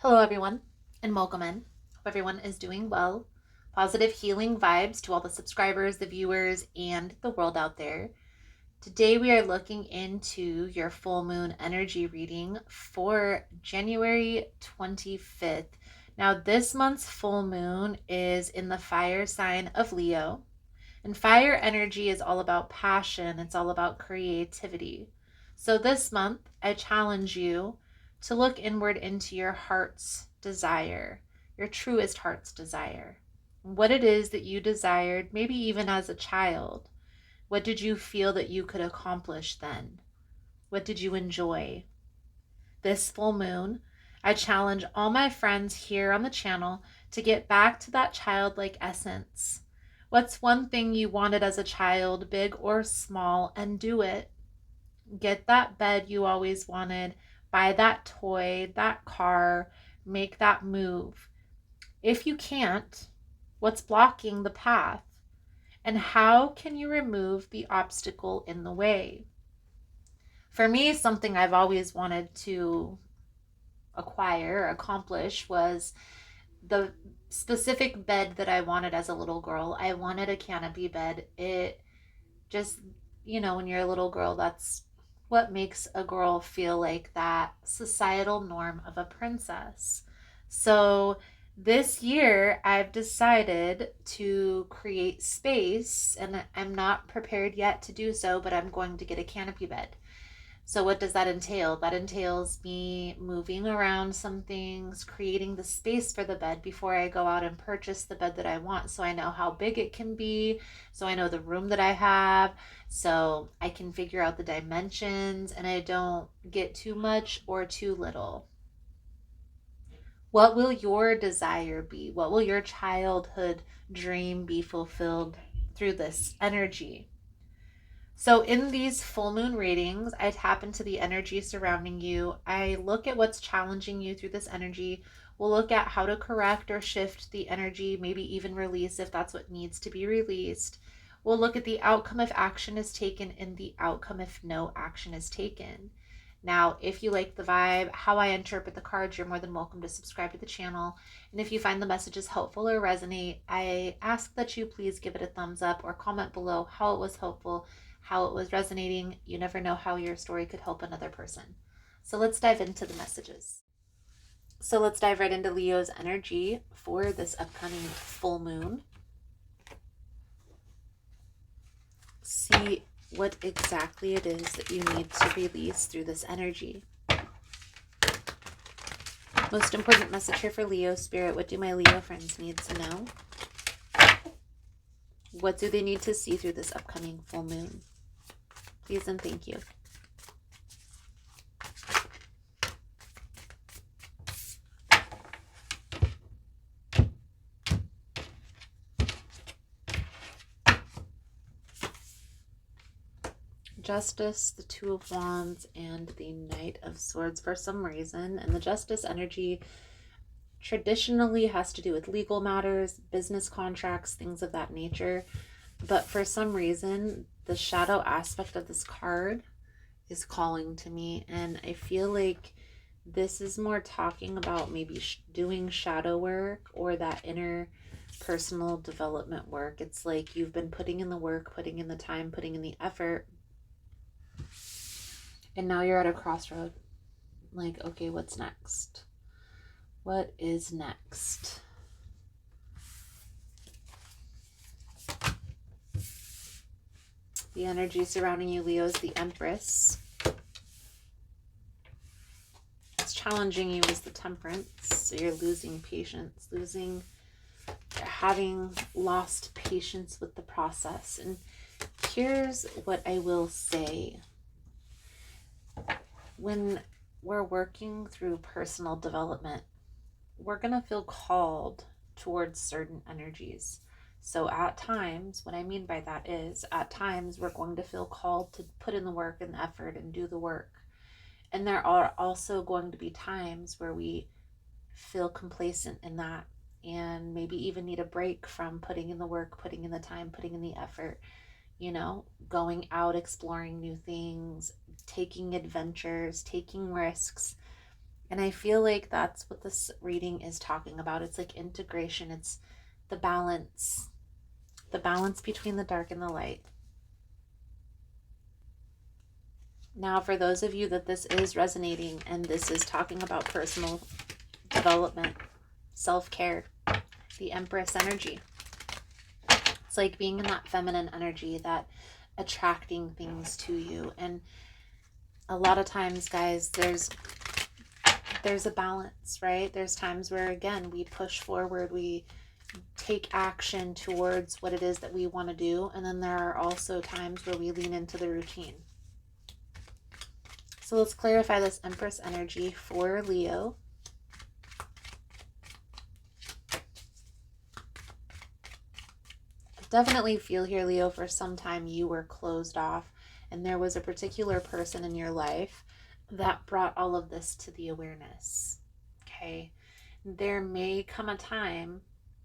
Hello, everyone, and welcome in. Hope everyone is doing well. Positive healing vibes to all the subscribers, the viewers, and the world out there. Today, we are looking into your full moon energy reading for January 25th. Now, this month's full moon is in the fire sign of Leo, and fire energy is all about passion, it's all about creativity. So, this month, I challenge you to look inward into your heart's desire, your truest heart's desire. What it is that you desired, maybe even as a child. What did you feel that you could accomplish then? What did you enjoy? This full moon, I challenge all my friends here on the channel to get back to that childlike essence. What's one thing you wanted as a child, big or small, and do it? Get that bed you always wanted, buy that toy, that car, make that move. If you can't, what's blocking the path? And how can you remove the obstacle in the way? For me, something I've always wanted to acquire, accomplish, was the specific bed that I wanted as a little girl. I wanted a canopy bed. It just, when you're a little girl, that's what makes a girl feel like that societal norm of a princess. So this year, I've decided to create space, and I'm not prepared yet to do so, but I'm going to get a canopy bed. So, what does that entail? That entails me moving around some things, creating the space for the bed before I go out and purchase the bed that I want. So, I know how big it can be. So, I know the room that I have. So, I can figure out the dimensions and I don't get too much or too little. What will your desire be? What will your childhood dream be fulfilled through this energy? So, in these full moon readings, I tap into the energy surrounding you. I look at what's challenging you through this energy. We'll look at how to correct or shift the energy, maybe even release if that's what needs to be released. We'll look at the outcome if action is taken and the outcome if no action is taken. Now, if you like the vibe, how I interpret the cards, you're more than welcome to subscribe to the channel. And if you find the messages helpful or resonate, I ask that you please give it a thumbs up or comment below how it was helpful, how it was resonating. You never know how your story could help another person. So let's dive into the messages. So let's dive right into Leo's energy for this upcoming full moon. See what exactly it is that you need to release through this energy. Most important message here for Leo Spirit. What do my Leo friends need to know? What do they need to see through this upcoming full moon? Please and thank you. Justice, the Two of Wands, and the Knight of Swords for some reason. And the Justice energy traditionally has to do with legal matters, business contracts, things of that nature. But for some reason, the shadow aspect of this card is calling to me. And I feel like this is more talking about maybe doing shadow work or that inner personal development work. It's like you've been putting in the work, putting in the time, putting in the effort, and now you're at a crossroad. Like, okay, what's next? What is next? The energy surrounding you, Leo, is the Empress. It's challenging you is the Temperance. So you're losing patience, you're having lost patience with the process. And here's what I will say. When we're working through personal development, we're going to feel called towards certain energies. So at times, what I mean by that is, at times we're going to feel called to put in the work and the effort and do the work. And there are also going to be times where we feel complacent in that and maybe even need a break from putting in the work, putting in the time, putting in the effort, going out, exploring new things, taking adventures, taking risks. And I feel like that's what this reading is talking about. It's like integration, it's the balance between the dark and the light. Now, for those of you that this is resonating and this is talking about personal development, self-care, the Empress energy. It's like being in that feminine energy, that attracting things to you. And a lot of times, guys, there's a balance, right? There's times where, again, we push forward, we take action towards what it is that we want to do. And then there are also times where we lean into the routine. So let's clarify this Empress energy for Leo. I definitely feel here, Leo, for some time you were closed off, and there was a particular person in your life that brought all of this to the awareness. Okay. There may come a time,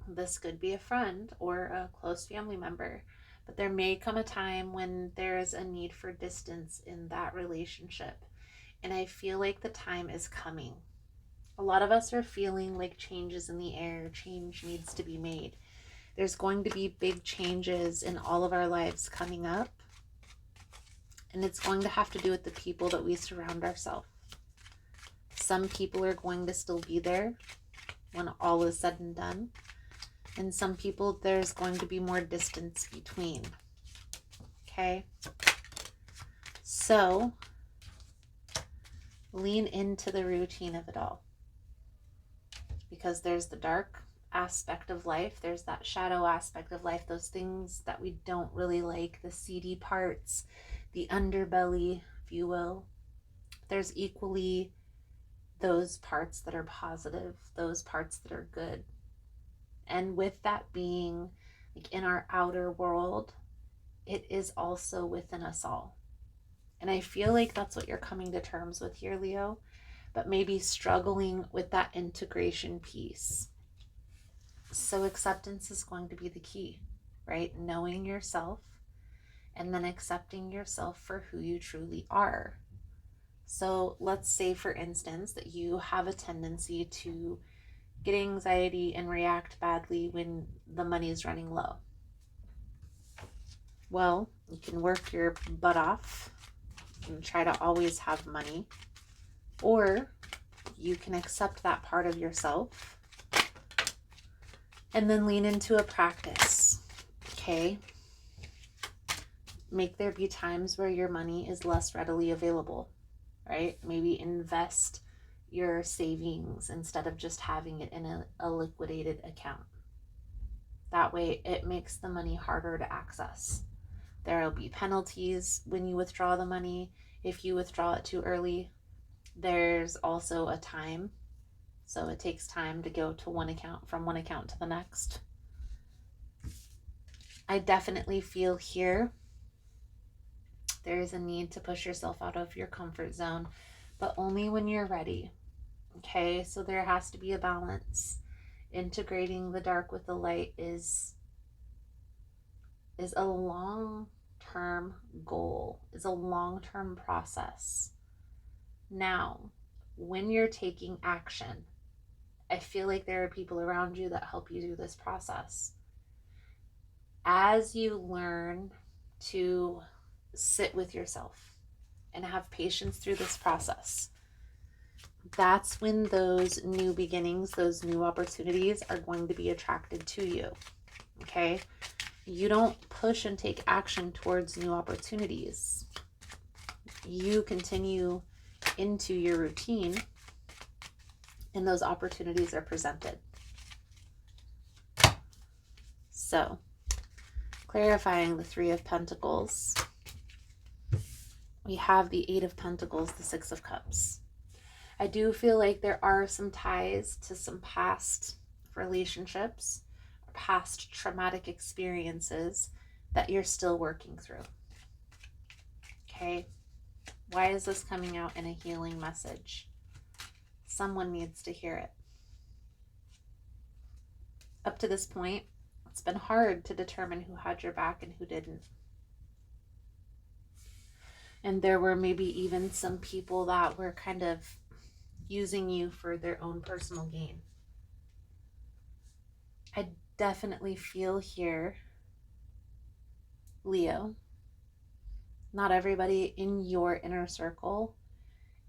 this could be a friend or a close family member, but there may come a time when there is a need for distance in that relationship. And I feel like the time is coming. A lot of us are feeling like changes in the air, change needs to be made. There's going to be big changes in all of our lives coming up. And it's going to have to do with the people that we surround ourselves. Some people are going to still be there when all is said and done. And some people, there's going to be more distance between. Okay? So, lean into the routine of it all. Because there's the dark aspect of life. There's that shadow aspect of life. Those things that we don't really like. The seedy parts. The underbelly, if you will. There's equally those parts that are positive. Those parts that are good. And with that being like in our outer world, it is also within us all. And I feel like that's what you're coming to terms with here, Leo, but maybe struggling with that integration piece. So acceptance is going to be the key, right? Knowing yourself and then accepting yourself for who you truly are. So let's say, for instance, that you have a tendency to get anxiety and react badly when the money is running low. Well, you can work your butt off and try to always have money, or you can accept that part of yourself and then lean into a practice. Okay? Make there be times where your money is less readily available, right? Maybe invest your savings instead of just having it in a liquidated account. That way it makes the money harder to access. There will be penalties when you withdraw the money. If you withdraw it too early, there's also a time. So it takes time to go to one account, from one account to the next. I definitely feel here there is a need to push yourself out of your comfort zone, but only when you're ready. Okay, so there has to be a balance. Integrating the dark with the light is a long-term goal, is a long-term process. Now, when you're taking action, I feel like there are people around you that help you do this process. As you learn to sit with yourself and have patience through this process, that's when those new beginnings, those new opportunities are going to be attracted to you. Okay? You don't push and take action towards new opportunities. You continue into your routine and those opportunities are presented. So, clarifying the Three of Pentacles, we have the Eight of Pentacles, the Six of Cups. I do feel like there are some ties to some past relationships, past traumatic experiences that you're still working through. Okay? Why is this coming out in a healing message? Someone needs to hear it. Up to this point, it's been hard to determine who had your back and who didn't. And there were maybe even some people that were kind of using you for their own personal gain. I definitely feel here, Leo, not everybody in your inner circle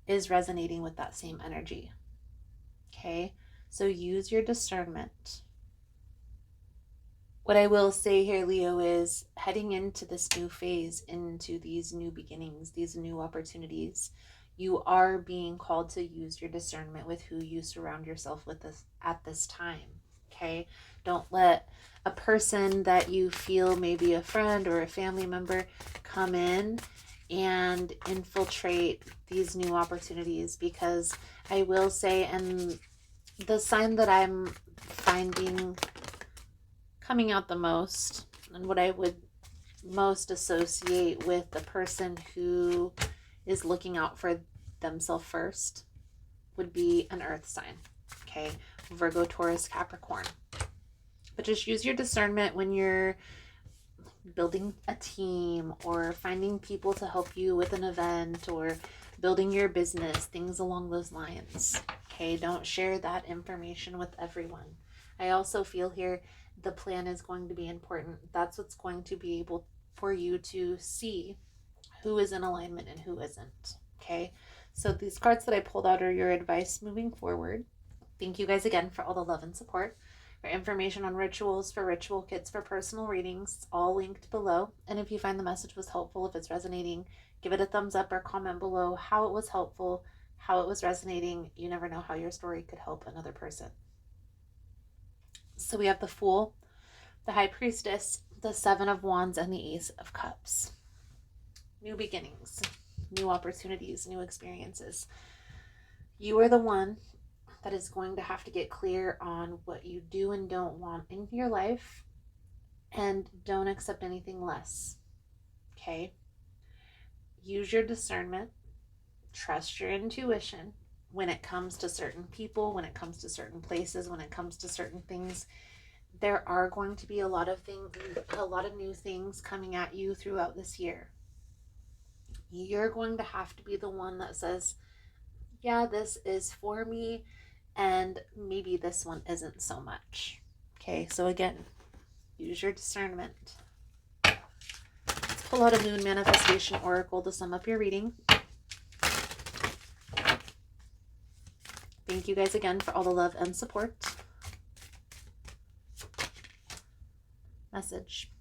is resonating with that same energy. Okay, so use your discernment. What I will say here, Leo, is heading into this new phase, into these new beginnings, these new opportunities, you are being called to use your discernment with who you surround yourself with at this time. Okay, don't let a person that you feel maybe a friend or a family member come in and infiltrate these new opportunities, because I will say, and the sign that I'm finding coming out the most, and what I would most associate with the person who is looking out for themselves first, would be an earth sign. Okay, Virgo, Taurus, Capricorn. But just use your discernment when you're building a team or finding people to help you with an event or building your business, things along those lines. Okay, don't share that information with everyone. I also feel here the plan is going to be important. That's what's going to be able for you to see who is in alignment and who isn't. Okay, so these cards that I pulled out are your advice moving forward. Thank you guys again for all the love and support. For information on rituals, for ritual kits, for personal readings, it's all linked below. And if you find the message was helpful, if it's resonating, give it a thumbs up or comment below how it was helpful, how it was resonating. You never know how your story could help another person. So we have the Fool, the High Priestess, the Seven of Wands, and the Ace of Cups. New beginnings, new opportunities, new experiences. You are the one that is going to have to get clear on what you do and don't want in your life, and don't accept anything less. Okay? Use your discernment, trust your intuition when it comes to certain people, when it comes to certain places, when it comes to certain things. There are going to be a lot of new things coming at you throughout this year. You're going to have to be the one that says, yeah, this is for me, and maybe this one isn't so much. Okay, so again, use your discernment. Let's pull out a Moon Manifestation Oracle to sum up your reading. Thank you guys again for all the love and support. Message.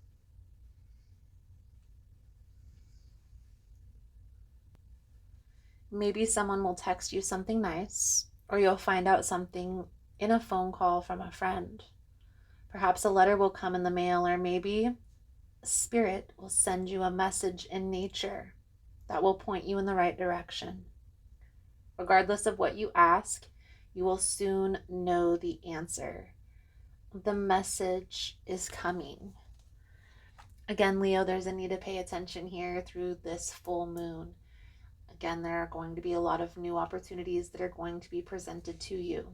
Maybe someone will text you something nice, or you'll find out something in a phone call from a friend. Perhaps a letter will come in the mail, or maybe Spirit will send you a message in nature that will point you in the right direction. Regardless of what you ask, you will soon know the answer. The message is coming. Again, Leo, there's a need to pay attention here through this full moon. Again, there are going to be a lot of new opportunities that are going to be presented to you.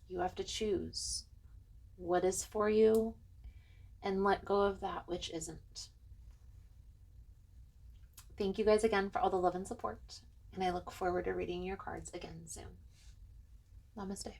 You have to choose what is for you and let go of that which isn't. Thank you guys again for all the love and support, and I look forward to reading your cards again soon. Namaste.